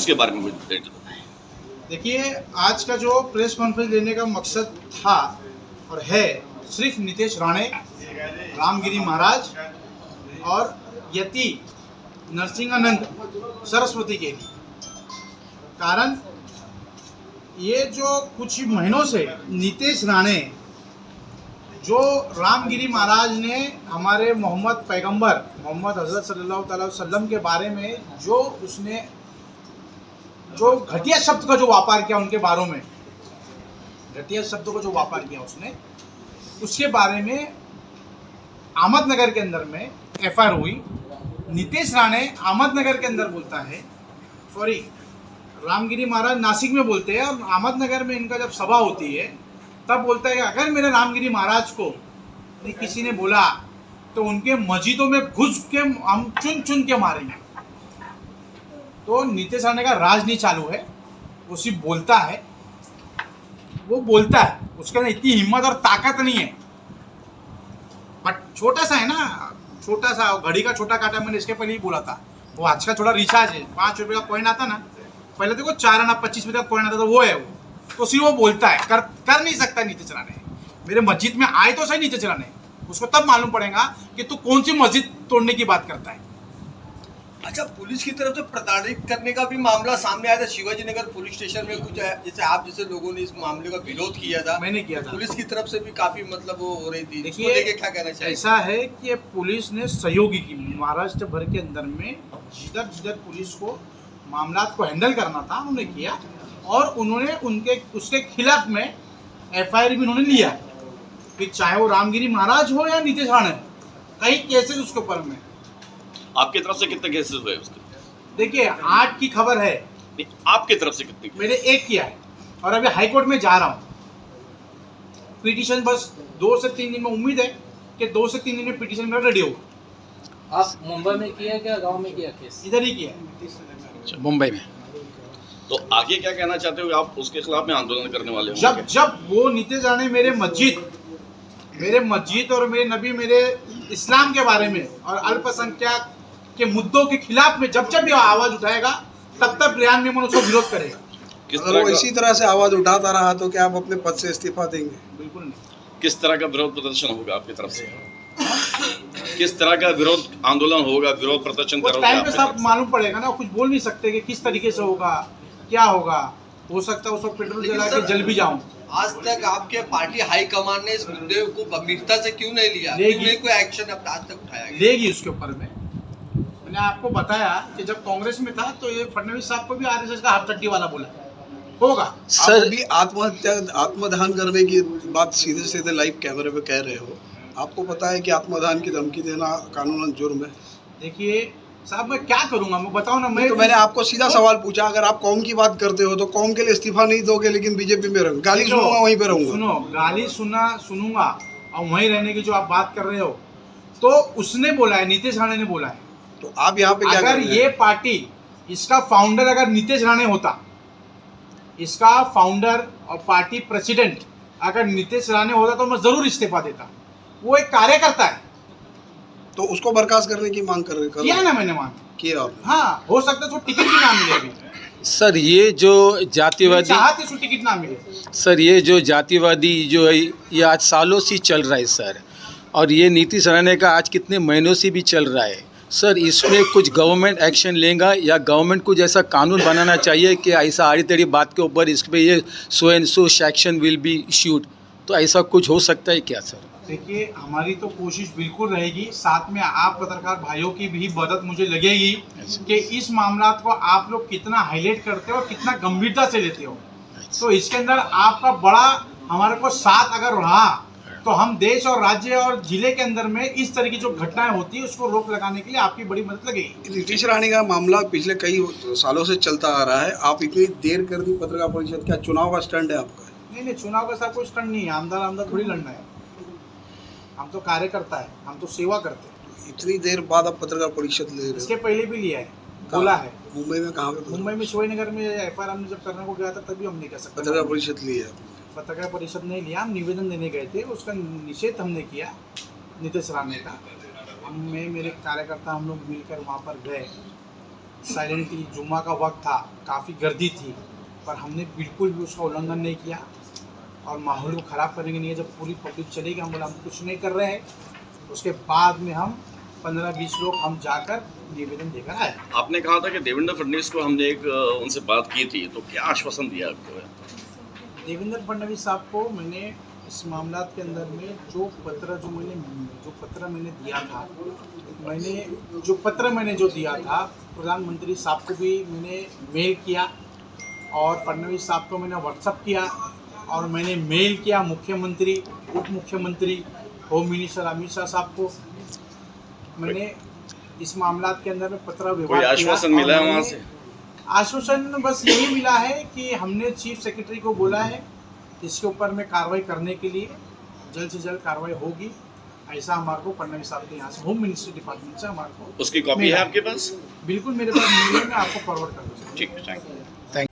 उसके बारे में मुझे डिटेल बताएं। देखिए, आज का जो प्रेस कॉन्फ्रेंस लेने का मकसद था और है सिर्फ नितेश राणे, रामगिरी महाराज और यति नरसिंहानंद सरस्वती के लिए। कारण ये जो कुछ महीनों से नितेश राणे जो रामगिरी महाराज ने हमारे मोहम्मद पैगंबर मोहम्मद हज़रत सल्लल्लाहु अलैहि वसल्लम के बारे में जो उसने जो घटिया शब्द का जो व्यापार किया, उनके बारों में घटिया शब्दों का जो व्यापार किया उसने, उसके बारे में अहमदनगर के अंदर में एफआईआर हुई। नितेश राणे अहमदनगर के अंदर बोलता है, सॉरी रामगिरी महाराज नासिक में बोलते हैं और अहमदनगर में इनका जब सभा होती है तब बोलता है कि अगर मेरे रामगिरी महाराज को किसी ने बोला तो उनके मस्जिदों में घुस के हम चुन चुन के मारेंगे। तो नितेश राणे का राज नहीं चालू है, वो सिर्फ बोलता है, वो बोलता है, उसके अंदर इतनी हिम्मत और ताकत नहीं है। बट छोटा सा है ना, छोटा सा घड़ी का छोटा काटा, मैंने इसके पहले ही बोला था। वो आज का थोड़ा रिचार्ज है, 5 रुपये का कॉइन आता ना, पहले देखो 4 आना 25 रुपये का कॉइन आता था, वो है वो। तो सिर्फ वो बोलता है, कर नहीं सकता नितेश राणे। मेरे मस्जिद में आए तो सही नितेश राणे, उसको तब मालूम पड़ेगा कि तू कौन सी मस्जिद तोड़ने की बात करता है। अच्छा, पुलिस की तरफ से प्रताड़ित करने का भी मामला सामने आया था शिवाजी नगर पुलिस स्टेशन में। कुछ जैसे आप जैसे लोगों ने इस मामले का विरोध किया था, मैंने किया था, पुलिस की तरफ से भी काफी मतलब वो हो रही थी। देखिए, क्या कहना चाहिए? ऐसा है कि पुलिस ने सहयोगी की, महाराष्ट्र भर के अंदर में जिधर जिधर पुलिस को मामला को हैंडल करना था उन्होंने किया और उन्होंने उसके खिलाफ में एफआईआर भी उन्होंने लिया, कि चाहे वो रामगिरी महाराज हो या नितेश राणे, कई केसेस उसके ऊपर में। आपकी तरफ से कितने केसेस हुए उसके? देखिए, 8 की खबर है। आपकी तरफ से कितने? मैंने 1 किया है और अभी हाई कोर्ट में जा रहा हूँ। पिटीशन बस 2 से 3 दिन में, उम्मीद है कि 2 से 3 दिन में पिटीशन मेरा रेडी होगा। आप मुंबई में किया क्या गांव में किया केस? इधर ही किया है, मुंबई में। तो आगे क्या कहना चाहते हो? आप उसके खिलाफ में आंदोलन करने वाले हो? जब वो नितेश राणे मेरे मस्जिद और मेरे नबी, मेरे इस्लाम के बारे में और अल्पसंख्यक के मुद्दों के खिलाफ में जब भी आवाज उठाएगा, तब तक रियान मेमन उसको विरोध करेगा। अगर वो इसी तरह से आवाज उठाता रहा तो क्या आप अपने पद से इस्तीफा देंगे? बिल्कुल नहीं। किस तरह का विरोध प्रदर्शन होगा आपकी तरफ से? किस तरह का विरोध आंदोलन होगा, विरोध प्रदर्शन करोगे? टाइम पे सब मालूम पड़ेगा ना, कुछ बोल नहीं सकते कि किस तरीके से होगा, क्या होगा। हो सकता है उस वक्त पेट्रोल जला के जल भी जाऊं। आज तक आपके पार्टी हाईकमान ने इस मुद्दे को गंभीरता से क्यों नहीं लिया? कोई एक्शन अब आज तक उठाया गया? लेगी उसके ऊपर में। मैंने आपको बताया कि जब कांग्रेस में था तो ये फडणवीस साहब को भी आरएसएस का हाथ चट्टी वाला बोला होगा। सर, अभी आत्मदान करने की बात सीधे सीधे लाइव कैमरे पे कह रहे हो। आपको पता है कि आत्मदान की धमकी देना कानूनन जुर्म है। देखिए साहब, मैं क्या करूंगा, मैं बताऊं ना। मैं तो मैंने आपको सीधा सवाल पूछा, अगर आप कौम की बात करते हो तो कौम के लिए इस्तीफा नहीं दोगे, लेकिन बीजेपी में रहूंगा, गाली सुनूंगा, वहीं पे रहूंगा। सुनो, गाली सुनूंगा और वहीं रहने की जो आप बात कर रहे हो, तो उसने बोला है, नितेश राणे ने बोला है। तो आप यहाँ पे क्या अगर ये पार्टी, इसका फाउंडर अगर नितेश राणे होता, इसका फाउंडर और पार्टी प्रेसिडेंट अगर नितेश राणे होता तो मैं जरूर इस्तीफा देता। वो एक कार्यकर्ता है। तो उसको बर्खास्त करने की मांग कर रहे हो? किया ना मैंने मांग किया आपने? हाँ, हो सकता है उसको टिकट भी ना मिले अभी। सर, ये जो जातिवादी, चाहते उसको टिकट ना मिले। सर ये जो जातिवादी जो है ये आज सालों से चल रहा है सर, और ये नीतीश राणे का आज कितने महीनों से भी चल रहा है सर। इसमें कुछ गवर्नमेंट एक्शन लेगा या गवर्नमेंट को जैसा कानून बनाना चाहिए कि ऐसा आड़ी तेड़ी बात के ऊपर इस पर ये so and so section will be issued, तो ऐसा कुछ हो सकता है क्या सर? देखिए, हमारी तो कोशिश बिल्कुल रहेगी, साथ में आप पत्रकार भाइयों की भी मदद मुझे लगेगी कि इस मामला को आप लोग कितना हाईलाइट करते हो और कितना गंभीरता से लेते हो। तो इसके अंदर आपका बड़ा हमारे को साथ अगर रहा तो हम देश और राज्य और जिले के अंदर में इस तरह की जो घटनाएं होती है उसको रोक लगाने के लिए आपकी बड़ी मदद लगेगी। नितेश राणे का मामला पिछले कई सालों से चलता आ रहा है, आप इतनी देर कर दी पत्रकार परिषद, क्या चुनाव का स्टंट है आपका? नहीं, चुनाव का साथ कोई स्टंट नहीं है। आमदार थोड़ी लड़ना है, हम तो कार्यकर्ता है, हम तो सेवा करते हैं। इतनी देर बाद आप पत्रकार परिषद ले रहे हो? इसके पहले भी लिया है, बोला है। मुंबई में कहाँ पे? मुंबई में शिवाजीनगर में एफआईआर हमने जब करने को गया था तभी हम नहीं कर सकते। पत्रकार परिषद ली है? पत्रकार परिषद नहीं लिया, हम निवेदन देने गए थे, उसका निषेध हमने किया नितेश राणे का। मैं मेरे कार्यकर्ता हम लोग मिलकर वहाँ पर गए, साइलेंटली जुम्मा का वक्त था, काफ़ी गर्दी थी, पर हमने बिल्कुल भी उसका उल्लंघन नहीं किया और माहौल को ख़राब करेंगे नहीं है। जब पूरी पब्लिक चलेगी हम बोला हम कुछ नहीं कर रहे हैं, उसके बाद में हम 15-20 लोग हम जाकर निवेदन देकर आए। आपने कहा था कि देवेंद्र फडणवीस को हमने उनसे बात की थी, तो क्या आश्वासन दिया आपको? देवेंद्र फडणवीस साहब को मैंने इस मामला के अंदर में जो पत्र मैंने दिया था, जो दिया था प्रधानमंत्री साहब को भी मैंने मेल किया और फडणवीस साहब को मैंने व्हाट्सअप किया और मैंने मेल किया मुख्यमंत्री, उप मुख्यमंत्री, होम मिनिस्टर अमित शाह साहब को। मैंने इस मामला के अंदर में पत्र विभाग कोई आश्वासन मिला है वहाँ से? आश्वासन बस यही मिला है कि हमने चीफ सेक्रेटरी को बोला है इसके ऊपर में कार्रवाई करने के लिए, जल्द से जल्द कार्रवाई होगी, ऐसा हमारे को फडणवीस साहब के यहाँ से होम मिनिस्ट्री डिपार्टमेंट से हमारे को उसकी कॉपी है आपके पास? बिल्कुल मेरे पास मिली है, मैं आपको फॉरवर्ड कर दूँगा। ठीक, थैंक यू। थैंक